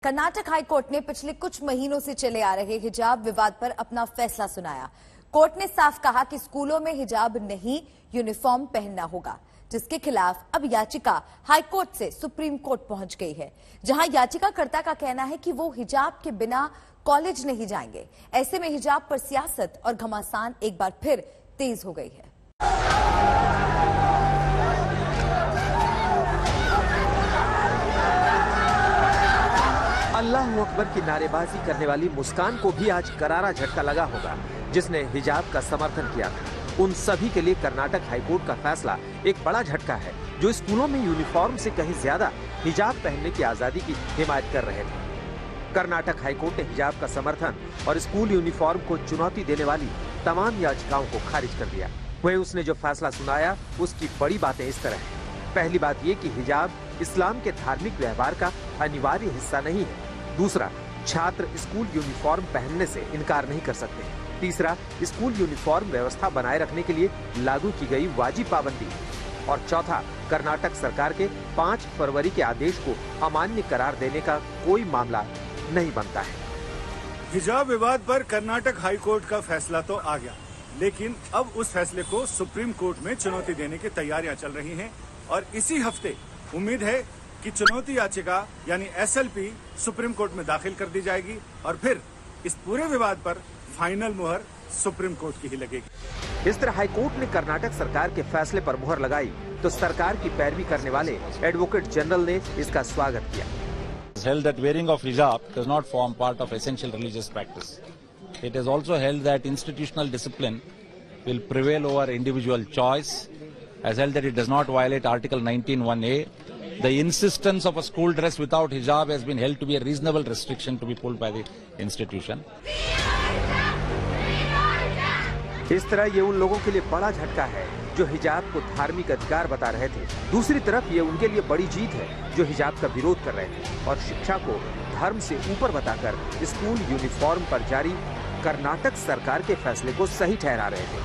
Karnataka high court ने पिछले कुछ महीनों से चले आ रहे हिजाब विवाद पर अपना फैसला सुनाया। कोर्ट ने साफ कहा कि स्कूलों में हिजाब नहीं, यूनिफॉर्म पहनना होगा, जिसके खिलाफ अब याचिका हाईकोर्ट से सुप्रीम कोर्ट पहुंच गई है, जहां याचिकाकर्ता का कहना है कि वो हिजाब के बिना कॉलेज नहीं जाएंगे। ऐसे में हिजाब पर सियासत और घमासान एक बार फिर तेज हो गई है। अल्लाह अकबर की नारेबाजी करने वाली मुस्कान को भी आज करारा झटका लगा होगा, जिसने हिजाब का समर्थन किया था। उन सभी के लिए कर्नाटक हाईकोर्ट का फैसला एक बड़ा झटका है, जो स्कूलों में यूनिफॉर्म से कहीं ज्यादा हिजाब पहनने की आजादी की हिमायत कर रहे थे। कर्नाटक हाईकोर्ट ने हिजाब का समर्थन और स्कूल यूनिफॉर्म को चुनौती देने वाली तमाम याचिकाओं को खारिज कर दिया। वहीं उसने जो फैसला सुनाया, उसकी बड़ी बातें इस तरह है। पहली बात ये कि हिजाब इस्लाम के धार्मिक व्यवहार का अनिवार्य हिस्सा नहीं है। दूसरा, छात्र स्कूल यूनिफॉर्म पहनने से इनकार नहीं कर सकते। तीसरा, स्कूल यूनिफॉर्म व्यवस्था बनाए रखने के लिए लागू की गई वाजिब पाबंदी। और चौथा, कर्नाटक सरकार के 5 फरवरी के आदेश को अमान्य करार देने का कोई मामला नहीं बनता है। हिजाब विवाद पर कर्नाटक हाईकोर्ट का फैसला तो आ गया, लेकिन अब उस फैसले को सुप्रीम कोर्ट में चुनौती देने की तैयारियां चल रही हैं और इसी हफ्ते उम्मीद है कि चुनौती याचिका यानी SLP सुप्रीम कोर्ट में दाखिल कर दी जाएगी और फिर इस पूरे विवाद पर फाइनल मुहर सुप्रीम कोर्ट की ही लगेगी। इस तरह हाईकोर्ट ने कर्नाटक सरकार के फैसले पर मुहर लगाई तो सरकार की पैरवी करने वाले एडवोकेट जनरल ने इसका स्वागत किया। Held that wearing of hijab does not form part of essential religious practice. It is also held that institutional discipline will prevail over individual choice, as held that it does not violate Article 19(1)(a). The insistence of a school dress without hijab has been held to be a reasonable restriction to be pulled by the institution. इस तरह ये उन लोगों के लिए बड़ा झटका है जो हिजाब को धार्मिक अधिकार बता रहे थे। दूसरी तरफ ये उनके लिए बड़ी जीत है जो हिजाब का विरोध कर रहे थे और शिक्षा को धर्म से ऊपर बताकर स्कूल यूनिफॉर्म पर जारी कर्नाटक सरकार के फैसले को सही ठहरा रहे थे।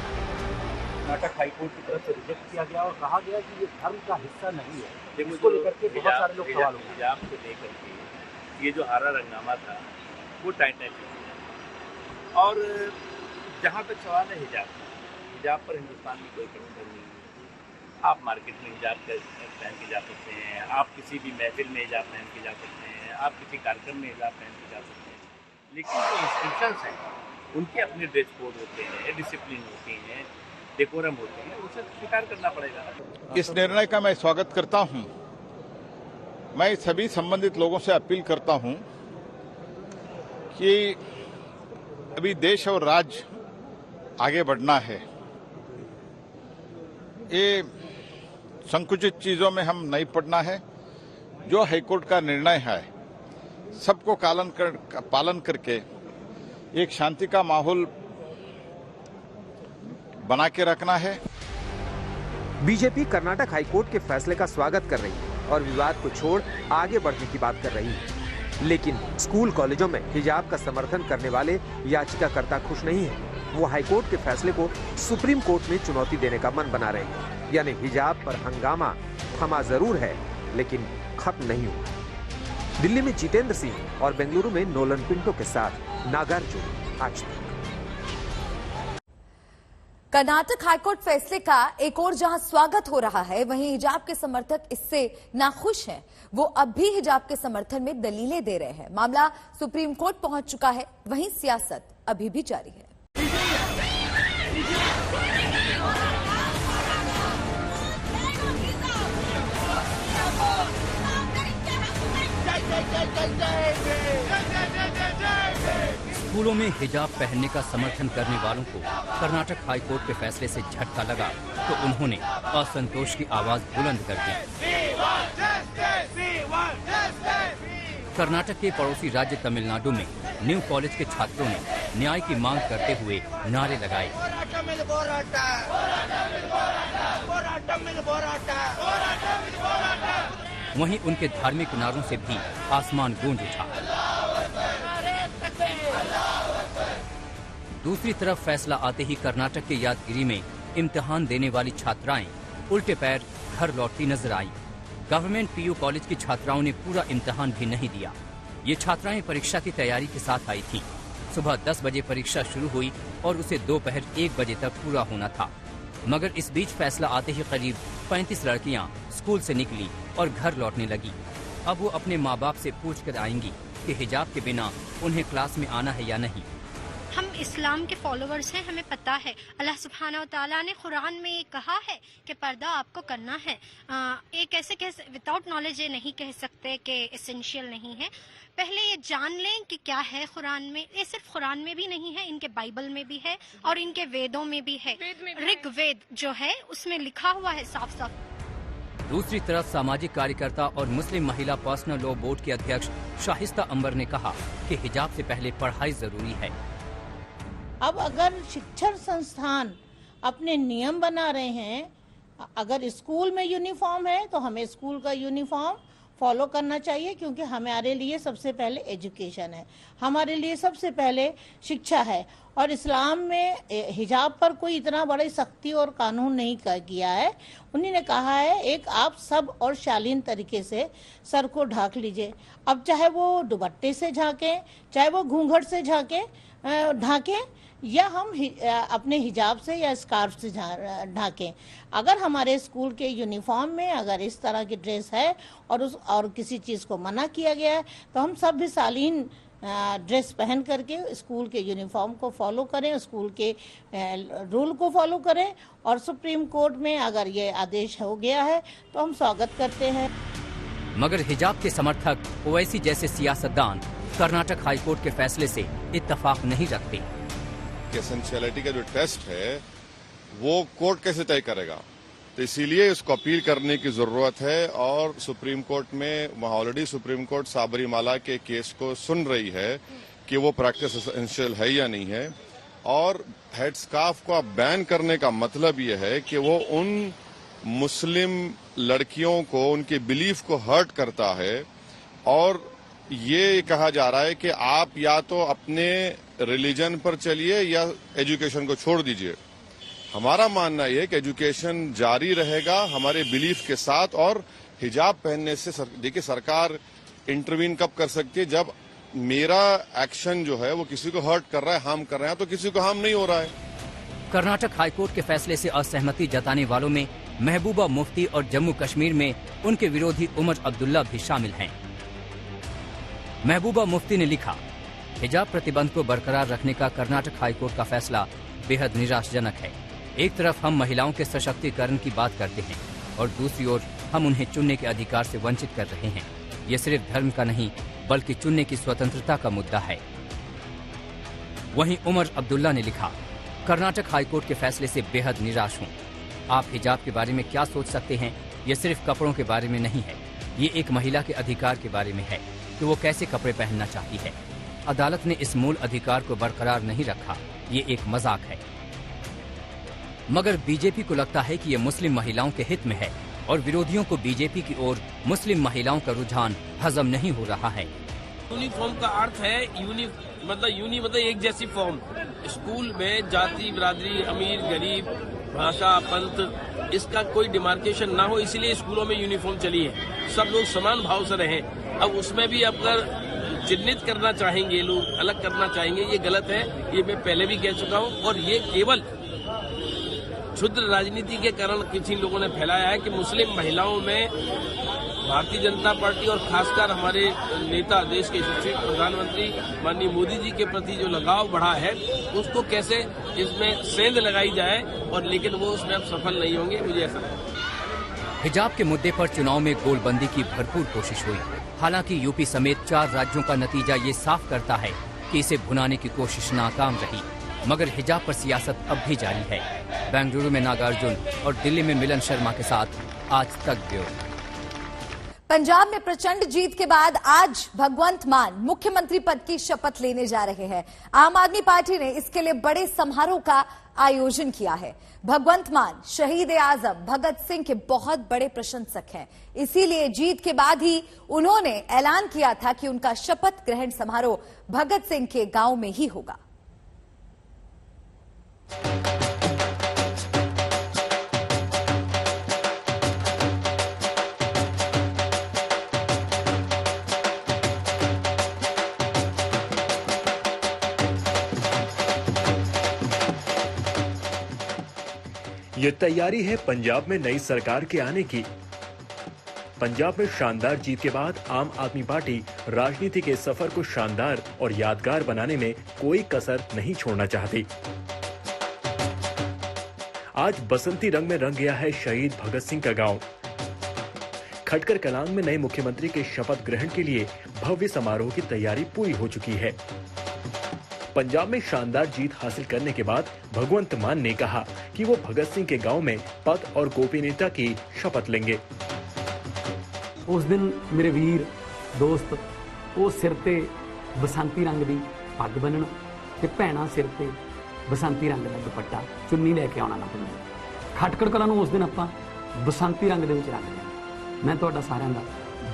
कर्नाटक हाईकोर्ट की तरफ से रिजेक्ट किया गया और कहा गया कि ये धर्म का हिस्सा नहीं है। इसको लेकर के बहुत सारे लोग सवाल उठाए। हिजाब को लेकर के ये जो हारा रंगामा था वो टाइटनेस और जहाँ तक सवाल है हिजाब पर हिंदुस्तान में कोई प्रतिबंध नहीं है। आप मार्केट में हिजाब पहन के जा सकते हैं, आप किसी भी महफिल में हिजाब पहन के जा सकते हैं, आप किसी कार्यक्रम में हिजाब पहन के जा सकते हैं, लेकिन जो इंस्ट्रक्शंस हैं उनके अपने ड्रेस कोड होते हैं, डिसिप्लिन होती हैं, डेकोरम होते हैं, उसे स्वीकार करना पड़ेगा। इस निर्णय का मैं स्वागत करता हूं। मैं सभी संबंधित लोगों से अपील करता हूं कि अभी देश और राज्य आगे बढ़ना है। ये संकुचित चीजों में हम नहीं पड़ना है। जो हाईकोर्ट का निर्णय है सबको पालन करके एक शांति का माहौल बना के रखना है। बीजेपी कर्नाटक हाईकोर्ट के फैसले का स्वागत कर रही है और विवाद को छोड़ आगे बढ़ने की बात कर रही है, लेकिन स्कूल कॉलेजों में हिजाब का समर्थन करने वाले याचिकाकर्ता खुश नहीं है। वो हाईकोर्ट के फैसले को सुप्रीम कोर्ट में चुनौती देने का मन बना रहे हैं, यानी हिजाब पर हंगामा थमा जरूर है लेकिन खत्म नहीं हुआ। दिल्ली में जितेंद्र सिंह और बेंगलुरु में नोलन पिंटो के साथ नागार्जुन आज तक। कर्नाटक हाईकोर्ट फैसले का एक और जहां स्वागत हो रहा है, वहीं हिजाब के समर्थक इससे नाखुश हैं। वो अब भी हिजाब के समर्थन में दलीलें दे रहे हैं। मामला सुप्रीम कोर्ट पहुंच चुका है, वहीं सियासत अभी भी जारी है। स्कूलों में हिजाब पहनने का समर्थन करने वालों को कर्नाटक हाईकोर्ट के फैसले से झटका लगा तो उन्होंने असंतोष की आवाज बुलंद कर दी। कर्नाटक के पड़ोसी राज्य तमिलनाडु में न्यू कॉलेज के छात्रों ने न्याय की मांग करते हुए नारे लगाए। वहीं उनके धार्मिक नारों से भी आसमान गूंज उठा। दूसरी तरफ फैसला आते ही कर्नाटक के यादगिरी में इम्तिहान देने वाली छात्राएं उल्टे पैर घर लौटती नजर आई। गवर्नमेंट PU कॉलेज की छात्राओं ने पूरा इम्तिहान भी नहीं दिया। ये छात्राएं परीक्षा की तैयारी के साथ आई थी। सुबह 10 बजे परीक्षा शुरू हुई और उसे दोपहर 1 बजे तक पूरा होना था। मगर इस बीच फैसला आते ही करीब 35 लड़कियां स्कूल से निकली और घर लौटने लगी। अब वो अपने माँ बाप से पूछ कर आएंगी कि हिजाब के बिना उन्हें क्लास में आना है या नहीं। हम इस्लाम के फॉलोअर्स हैं, हमें पता है अल्लाह सुब्हानहू व तआला ने कुरान में ये कहा है कि पर्दा आपको करना है। एक ऐसे विदाउट नॉलेज ये नहीं कह सकते कि एसेंशियल नहीं है। पहले ये जान लें कि क्या है कुरान में। ये सिर्फ कुरान में भी नहीं है, इनके बाइबल में भी है और इनके वेदों में भी है। ऋग्वेद जो है उसमें लिखा हुआ है साफ साफ। दूसरी तरफ सामाजिक कार्यकर्ता और मुस्लिम महिला पर्सनल लॉ बोर्ड के अध्यक्ष शाहिस्ता अंबर ने कहा कि हिजाब से पहले पढ़ाई जरूरी है। अब अगर शिक्षण संस्थान अपने नियम बना रहे हैं, अगर स्कूल में यूनिफॉर्म है तो हमें स्कूल का यूनिफॉर्म फॉलो करना चाहिए, क्योंकि हमारे लिए सबसे पहले एजुकेशन है, हमारे लिए सबसे पहले शिक्षा है। और इस्लाम में हिजाब पर कोई इतना बड़ी सख्ती और कानून नहीं किया है। उन्हीं ने कहा है एक आप सब और शालीन तरीके से सर को ढाक लीजिए। अब चाहे वो दुपट्टे से झांकें, चाहे वो घूंघट से ढाकें या हम अपने हिजाब से या स्कार्फ से ढाकें। अगर हमारे स्कूल के यूनिफॉर्म में अगर इस तरह की ड्रेस है और किसी चीज़ को मना किया गया है तो हम सब भी शालीन ड्रेस पहन करके स्कूल के यूनिफॉर्म को फॉलो करें, स्कूल के रूल को फॉलो करें। और सुप्रीम कोर्ट में अगर ये आदेश हो गया है तो हम स्वागत करते हैं। मगर हिजाब के समर्थक ओवैसी जैसे सियासतदान कर्नाटक हाईकोर्ट के फैसले से इत्तेफाक नहीं रखते। एसेंशियलिटी का जो टेस्ट है वो कोर्ट कैसे तय करेगा, तो इसीलिए इसको अपील करने की जरूरत है। और सुप्रीम कोर्ट में वहाँ ऑलरेडी सुप्रीम कोर्ट साबरीमाला के केस को सुन रही है कि वो प्रैक्टिस एसेंशियल है या नहीं है। और हेड स्कार्फ को बैन करने का मतलब ये है कि वो उन मुस्लिम लड़कियों को उनके बिलीफ को हर्ट करता है। और ये कहा जा रहा है कि आप या तो अपने रिलीजन पर चलिए या एजुकेशन को छोड़ दीजिए। हमारा मानना यह है कि एजुकेशन जारी रहेगा हमारे बिलीफ के साथ। और हिजाब पहनने से देखिए सरकार इंटरवीन कब कर सकती है, जब मेरा एक्शन जो है वो किसी को हर्ट कर रहा है, हार्म कर रहा है, तो किसी को हार्म नहीं हो रहा है। कर्नाटक हाईकोर्ट के फैसले से असहमति जताने वालों में महबूबा मुफ्ती और जम्मू कश्मीर में उनके विरोधी उमर अब्दुल्ला भी शामिल हैं। महबूबा मुफ्ती ने लिखा, हिजाब प्रतिबंध को बरकरार रखने का कर्नाटक हाईकोर्ट का फैसला बेहद निराशाजनक है। एक तरफ हम महिलाओं के सशक्तिकरण की बात करते हैं और दूसरी ओर हम उन्हें चुनने के अधिकार से वंचित कर रहे हैं। ये सिर्फ धर्म का नहीं बल्कि चुनने की स्वतंत्रता का मुद्दा है। वहीं उमर अब्दुल्ला ने लिखा, कर्नाटक हाईकोर्ट के फैसले से बेहद निराश हूँ। आप हिजाब के बारे में क्या सोच सकते हैं? ये सिर्फ कपड़ों के बारे में नहीं है, ये एक महिला के अधिकार के बारे में है कि वो कैसे कपड़े पहनना चाहती है। अदालत ने इस मूल अधिकार को बरकरार नहीं रखा, ये एक मजाक है। मगर बीजेपी को लगता है कि ये मुस्लिम महिलाओं के हित में है और विरोधियों को बीजेपी की ओर मुस्लिम महिलाओं का रुझान हजम नहीं हो रहा है। यूनिफॉर्म का अर्थ है मतलब एक जैसी फॉर्म। स्कूल में जाति बिरादरी, अमीर गरीब, भाषा, पंथ, इसका कोई डिमार्केशन ना हो, इसीलिए स्कूलों में यूनिफॉर्म चली है। सब लोग समान भाव से रहें। अब उसमें भी अगर चिन्हित करना चाहेंगे लोग, अलग करना चाहेंगे, ये गलत है। ये मैं पहले भी कह चुका हूँ। और ये केवल क्षुद्र राजनीति के कारण किसी लोगों ने फैलाया है कि मुस्लिम महिलाओं में भारतीय जनता पार्टी और खासकर हमारे नेता, देश के यशस्वी प्रधानमंत्री माननीय मोदी जी के प्रति जो लगाव बढ़ा है, उसको कैसे इसमें सेंध लगाई जाए। और लेकिन वो उसमें अब सफल नहीं होंगे, मुझे ऐसा लगता है। हिजाब के मुद्दे पर चुनाव में गोलबंदी की भरपूर कोशिश हुई। हालांकि यूपी समेत 4 राज्यों का नतीजा ये साफ करता है कि इसे भुनाने की कोशिश नाकाम रही। मगर हिजाब पर सियासत अब भी जारी है। बेंगलुरु में नागार्जुन और दिल्ली में मिलन शर्मा के साथ आज तक ब्यूरो। पंजाब में प्रचंड जीत के बाद आज भगवंत मान मुख्यमंत्री पद की शपथ लेने जा रहे हैं। आम आदमी पार्टी ने इसके लिए बड़े समारोह का आयोजन किया है। भगवंत मान शहीद आजम भगत सिंह के बहुत बड़े प्रशंसक हैं, इसीलिए जीत के बाद ही उन्होंने ऐलान किया था कि उनका शपथ ग्रहण समारोह भगत सिंह के गांव में ही होगा। ये तैयारी है पंजाब में नई सरकार के आने की। पंजाब में शानदार जीत के बाद आम आदमी पार्टी राजनीति के सफर को शानदार और यादगार बनाने में कोई कसर नहीं छोड़ना चाहती। आज बसंती रंग में रंग गया है शहीद भगत सिंह का गांव। खटकर कलां में नए मुख्यमंत्री के शपथ ग्रहण के लिए भव्य समारोह की तैयारी पूरी हो चुकी है। पंजाब में शानदार जीत हासिल करने के बाद भगवंत मान ने कहा कि वो भगत सिंह के गांव में पद और गोपनीयता की शपथ लेंगे। उस दिन मेरे वीर दोस्त वो सिर ते बसंती रंग दी पग बन्नण ते भैणां सिर ते बसंती रंग दा दुपट्टा चुन्नी लैके आउणा ना भुल्लण। खटकड़ कलां नूं उस दिन आपां बसंती रंग दे विच रंग देना। मैं तुहाडा सारिआं दा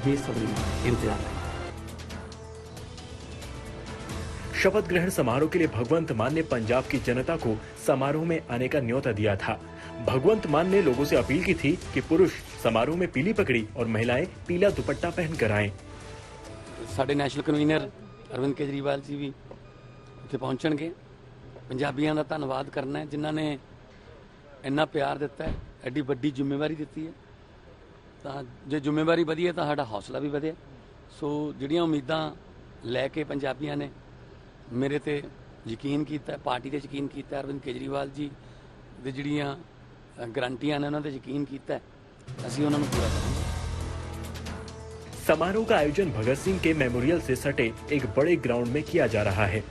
बेसब्री नाल इंतजार करदा। शपथ ग्रहण समारोह के लिए भगवंत मान ने पंजाब की जनता को समारोह में आने का न्योता दिया था। भगवंत मान ने लोगों से अपील की थी कि पुरुष समारोह में पीली पगड़ी और महिलाएं पीला दुपट्टा पहनकर आएं। साडे नेशनल कन्वीनर अरविंद केजरीवाल जी भी उत्थे पहुंचणगे। पंजाबियों का धन्नवाद करना है जिन्हां ने इन्ना प्यार दिता है, एडी वड्डी जिम्मेवारी दी है। तो जे जिम्मेवारी वधी है तो साडा हौसला भी वधिया। सो जिहड़ियां उम्मीदां लैके पंजाबियों ने मेरे ते यकीन किया, पार्टी ते यकीन किया, अरविंद केजरीवाल जी दे जिहड़ियां गारंटियां ने उन्हां ते यकीन किया, असीं उन्हां नूं पूरा करांगे। समारोह का आयोजन भगत सिंह के मेमोरियल से सटे एक बड़े ग्राउंड में किया जा रहा है।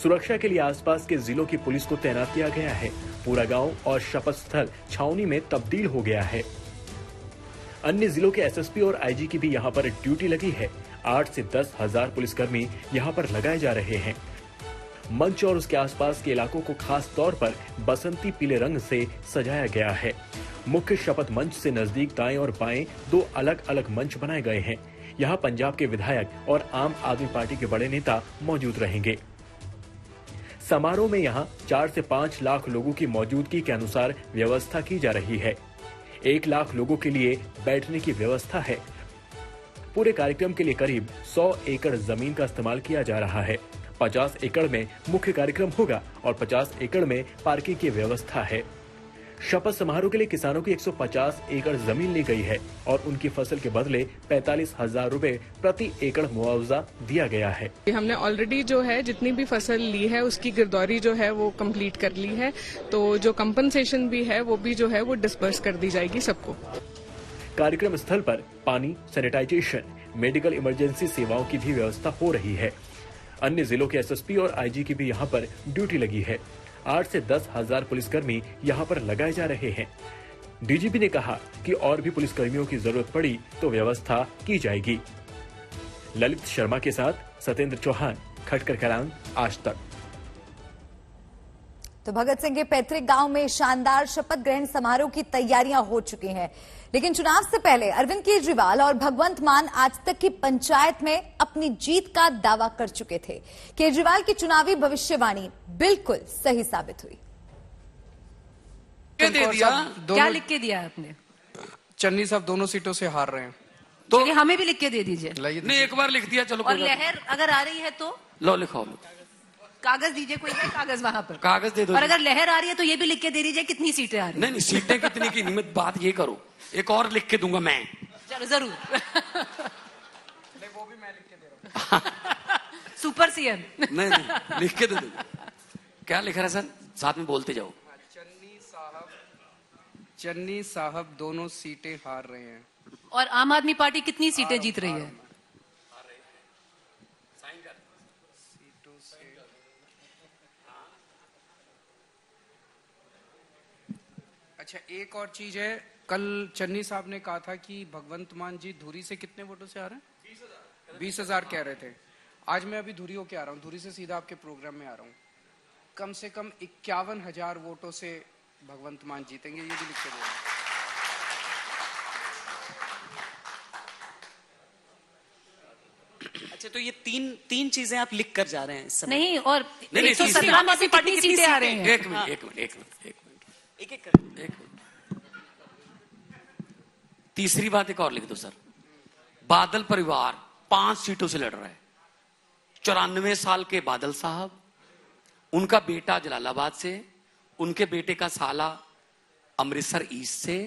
सुरक्षा के लिए आसपास के जिलों की पुलिस को तैनात किया गया है। पूरा गांव और शपथ स्थल छावनी में तब्दील हो गया है। अन्य जिलों के एसएसपी और आईजी की भी यहां पर ड्यूटी लगी है। 8 से 10 हजार पुलिसकर्मी यहां पर लगाए जा रहे हैं। मंच और उसके आसपास के इलाकों को खास तौर पर बसंती पीले रंग से सजाया गया है। मुख्य शपथ मंच से नजदीक दाएं और बाएं 2 अलग अलग मंच बनाए गए हैं। यहां पंजाब के विधायक और आम आदमी पार्टी के बड़े नेता मौजूद रहेंगे। समारोह में यहां 4 से 5 लाख लोगों की मौजूदगी के अनुसार व्यवस्था की जा रही है। 1 लाख लोगों के लिए बैठने की व्यवस्था है। पूरे कार्यक्रम के लिए करीब 100 एकड़ जमीन का इस्तेमाल किया जा रहा है। 50 एकड़ में मुख्य कार्यक्रम होगा और 50 एकड़ में पार्किंग की व्यवस्था है। शपथ समारोह के लिए किसानों की 150 एकड़ जमीन ली गई है और उनकी फसल के बदले 45,000 रुपए प्रति एकड़ मुआवजा दिया गया है। हमने ऑलरेडी जो है जितनी भी फसल ली है उसकी गिरदौरी जो है वो कंप्लीट कर ली है। तो जो कंपनसेशन भी है वो भी जो है वो डिस्पर्स कर दी जाएगी सबको। कार्यक्रम स्थल पर पानी, सैनिटाइजेशन, मेडिकल इमरजेंसी सेवाओं की भी व्यवस्था हो रही है। अन्य जिलों के एसएसपी और आईजी की भी यहां पर ड्यूटी लगी है। 8 से 10 हजार पुलिसकर्मी यहां पर लगाए जा रहे हैं। डीजीपी ने कहा कि और भी पुलिसकर्मियों की जरूरत पड़ी तो व्यवस्था की जाएगी। ललित शर्मा के साथ सत्येंद्र चौहान, खटकर कलां, आज तक। तो भगत सिंह के पैतृक गांव में शानदार शपथ ग्रहण समारोह की तैयारियां हो चुकी हैं। लेकिन चुनाव से पहले अरविंद केजरीवाल और भगवंत मान आज तक की पंचायत में अपनी जीत का दावा कर चुके थे। केजरीवाल की चुनावी भविष्यवाणी बिल्कुल सही साबित हुई। दे दिया, क्या लिख के दिया आपने? चन्नी साहब दोनों सीटों से हार रहे हैं तो हमें भी लिख के दे दीजिए। नहीं, एक बार लिख दिया, चलो। और लहर अगर आ रही है तो लो, लिखाओ। कागज दीजिए, कोई है कागज वहां पर? कागज दे दो। और अगर लहर आ रही है तो ये भी लिख के दे दीजिए कितनी सीटें आ रही है। नहीं, सीटें कितनी की निमित्त बात ये करो, एक और लिख के दूंगा मैं। चलो जरूर। नहीं, वो भी मैं लिख के दे रहा हूँ। Super CM. नहीं, लिख के दे दूंगा। क्या लिख रहा है सर? साथ में बोलते जाओ। चन्नी साहब दोनों सीटें हार रहे हैं। और आम आदमी पार्टी कितनी सीटें जीत रही है? अच्छा, एक और चीज है, कल चन्नी साहब ने कहा था कि भगवंत मान जी धुरी से कितने वोटों से आ रहे हैं? 20,000 कह रहे थे। आज मैं अभी धुरी होके आ रहा हूँ, धुरी से सीधा आपके प्रोग्राम में आ रहा हूँ। कम से कम 51,000 वोटों से भगवंत मान जीतेंगे, ये भी लिख के दे रहे हैं। अच्छा, तो ये तीन चीजें आप लिख कर जा रहे हैं इस समय? नहीं, और 117 में से कितनी सीटें आ रही हैं? एक मिनट। एक तीसरी बात एक और लिख दो सर। बादल परिवार 5 सीटों से लड़ रहा है। 94 साल के बादल साहब, उनका बेटा जलालाबाद से, उनके बेटे का साला अमृतसर ईस्ट से,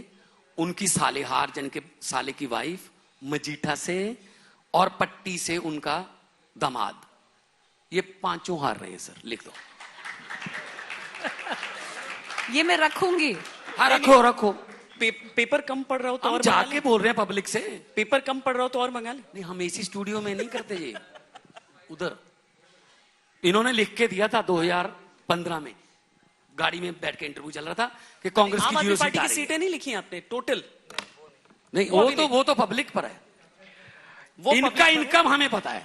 उनकी सालेहार जन के साले की वाइफ मजीठा से, और पट्टी से उनका दामाद। ये 5 हार रहे हैं सर, लिख दो। ये मैं रखूंगी। हाँ रखो। पेपर कम पढ़ रहा हो तो हम और जाके बोल रहे हैं पब्लिक से। पेपर कम पढ़ रहा हो तो और मंगा ले। नहीं, हम इसी स्टूडियो में नहीं करते ये, उधर इन्होंने लिख के दिया था 2015 में, गाड़ी में बैठ के इंटरव्यू चल रहा था कि कांग्रेस की 0 पार्टी की सीटें नहीं लिखी आपने टोटल? नहीं, वो तो पब्लिक पर है, इनका इनकम हमें पता है।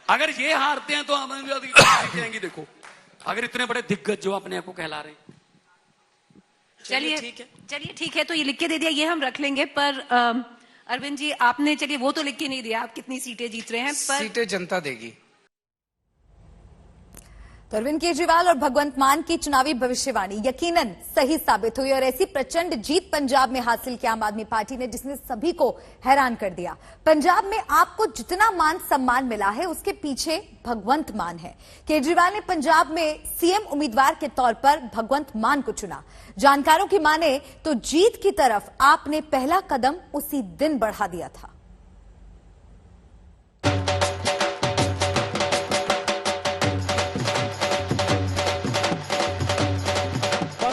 अगर ये हारते हैं तो हमें जाएंगी। देखो, अगर इतने बड़े दिग्गज जो अपने आप को कहला रहे हैं। चलिए ठीक है, तो ये लिख के दे दिया, ये हम रख लेंगे। पर अरविंद जी, आपने चलिए वो तो लिख के नहीं दिया आप कितनी सीटें जीत रहे हैं, पर सीटें जनता देगी। तो अरविंद केजरीवाल और भगवंत मान की चुनावी भविष्यवाणी यकीनन सही साबित हुई और ऐसी प्रचंड जीत पंजाब में हासिल की आम आदमी पार्टी ने, जिसने सभी को हैरान कर दिया। पंजाब में आपको जितना मान सम्मान मिला है, उसके पीछे भगवंत मान है। केजरीवाल ने पंजाब में सीएम उम्मीदवार के तौर पर भगवंत मान को चुना। जानकारों की माने तो जीत की तरफ आपने पहला कदम उसी दिन बढ़ा दिया था।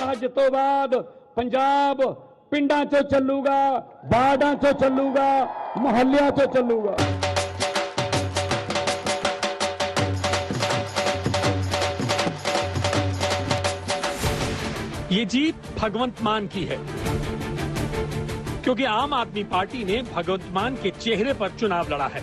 ਅੱਜ ਤੋਂ ਬਾਅਦ ਪੰਜਾਬ ਪਿੰਡਾਂ 'ਚੋਂ ਚੱਲੂਗਾ, ਵਾਰਡਾਂ 'ਚੋਂ ਚੱਲੂਗਾ, ਮੁਹੱਲਿਆਂ 'ਚੋਂ ਚੱਲੂਗਾ। ये जीत भगवंत मान की है, क्योंकि आम आदमी पार्टी ने भगवंत मान के चेहरे पर चुनाव लड़ा है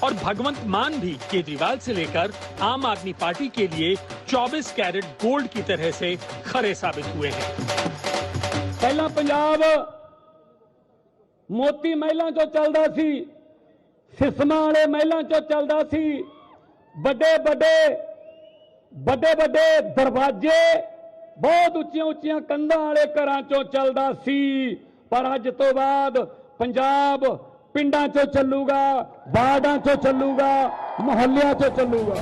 और भगवंत मान भी केजरीवाल से लेकर आम आदमी पार्टी के लिए 24 कैरेट गोल्ड की तरह से खरे साबित हुए हैं। पहला पंजाब मोती महलों चो चलदा सी, सिस्मा वाले महलों चो चलदा सी, बड़े बड़े दरवाजे, बहुत उच्चियां उच्चियां कंधां वाले घरां चो चलदा सी। पर अज तो बाद पंजाब पिंडां चो चलूगा, वार्डां चो चलूगा, मोहल्लियां चो चलूगा।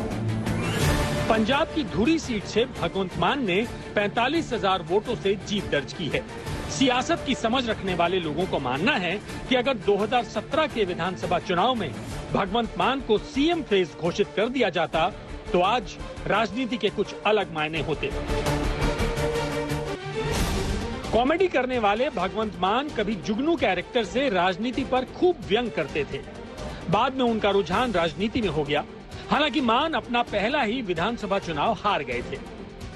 पंजाब की धुरी सीट से भगवंत मान ने 45,000 वोटों से जीत दर्ज की है। सियासत की समझ रखने वाले लोगों को मानना है कि अगर 2017 के विधानसभा चुनाव में भगवंत मान को सीएम फेज घोषित कर दिया जाता तो आज राजनीति के कुछ अलग मायने होते। कॉमेडी करने वाले भगवंत मान कभी जुगनू कैरेक्टर से राजनीति पर खूब व्यंग करते थे। बाद में उनका रुझान राजनीति में हो गया। हालांकि मान अपना पहला ही विधानसभा चुनाव हार गए थे।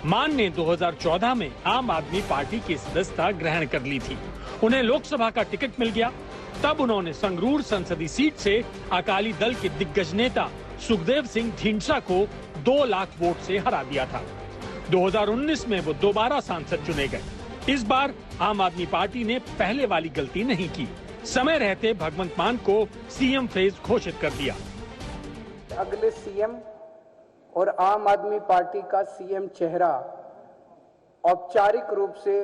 मान ने 2014 में आम आदमी पार्टी की सदस्यता ग्रहण कर ली थी। उन्हें लोकसभा का टिकट मिल गया। तब उन्होंने संगरूर संसदीय सीट से अकाली दल के दिग्गज नेता सुखदेव सिंह ढींढसा को 2 लाख वोट से हरा दिया था। 2019 में वो दोबारा सांसद चुने गए। इस बार आम आदमी पार्टी ने पहले वाली गलती नहीं की। समय रहते भगवंत मान को सीएम फेज घोषित कर दिया। अगले सीएम और आम आदमी पार्टी का सीएम चेहरा औपचारिक रूप से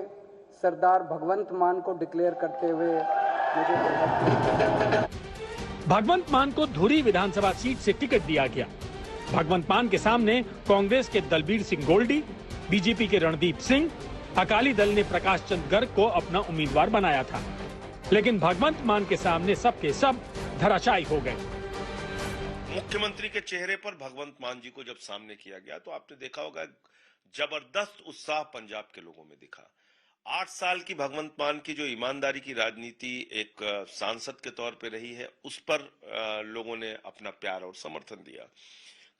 सरदार भगवंत मान को डिक्लेयर करते हुए मुझे भगवंत मान को धुरी विधानसभा सीट से टिकट दिया गया। भगवंत मान के सामने कांग्रेस के दलबीर सिंह गोल्डी, बीजेपी के रणदीप सिंह, अकाली दल ने प्रकाश चंद गर्ग को अपना उम्मीदवार बनाया था। लेकिन भगवंत मान के सामने सबके सब धराशायी हो गए। मुख्यमंत्री के चेहरे पर भगवंत मान जी को जब सामने किया गया तो आपने देखा होगा जबरदस्त उत्साह पंजाब के लोगों में दिखा। 8 साल की भगवंत मान की जो ईमानदारी की राजनीति एक सांसद के तौर पे रही है, उस पर लोगों ने अपना प्यार और समर्थन दिया।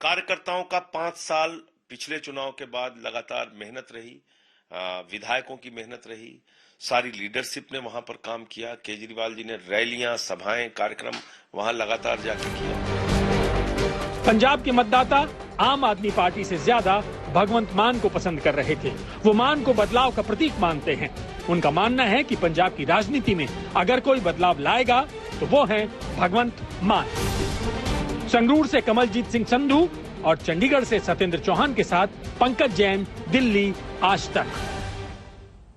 कार्यकर्ताओं का 5 साल पिछले चुनाव के बाद लगातार मेहनत रही, विधायकों की मेहनत रही, सारी लीडरशिप ने वहां पर काम किया। केजरीवाल जी ने रैलियां, सभाएं, कार्यक्रम वहां लगातार जाकर किया। पंजाब के मतदाता आम आदमी पार्टी से ज्यादा भगवंत मान को पसंद कर रहे थे। वो मान को बदलाव का प्रतीक मानते हैं। उनका मानना है कि पंजाब की राजनीति में अगर कोई बदलाव लाएगा तो वो है भगवंत मान। संगरूर से कमलजीत सिंह संधू और चंडीगढ़ से सत्येंद्र चौहान के साथ पंकज जैन, दिल्ली, आज तक।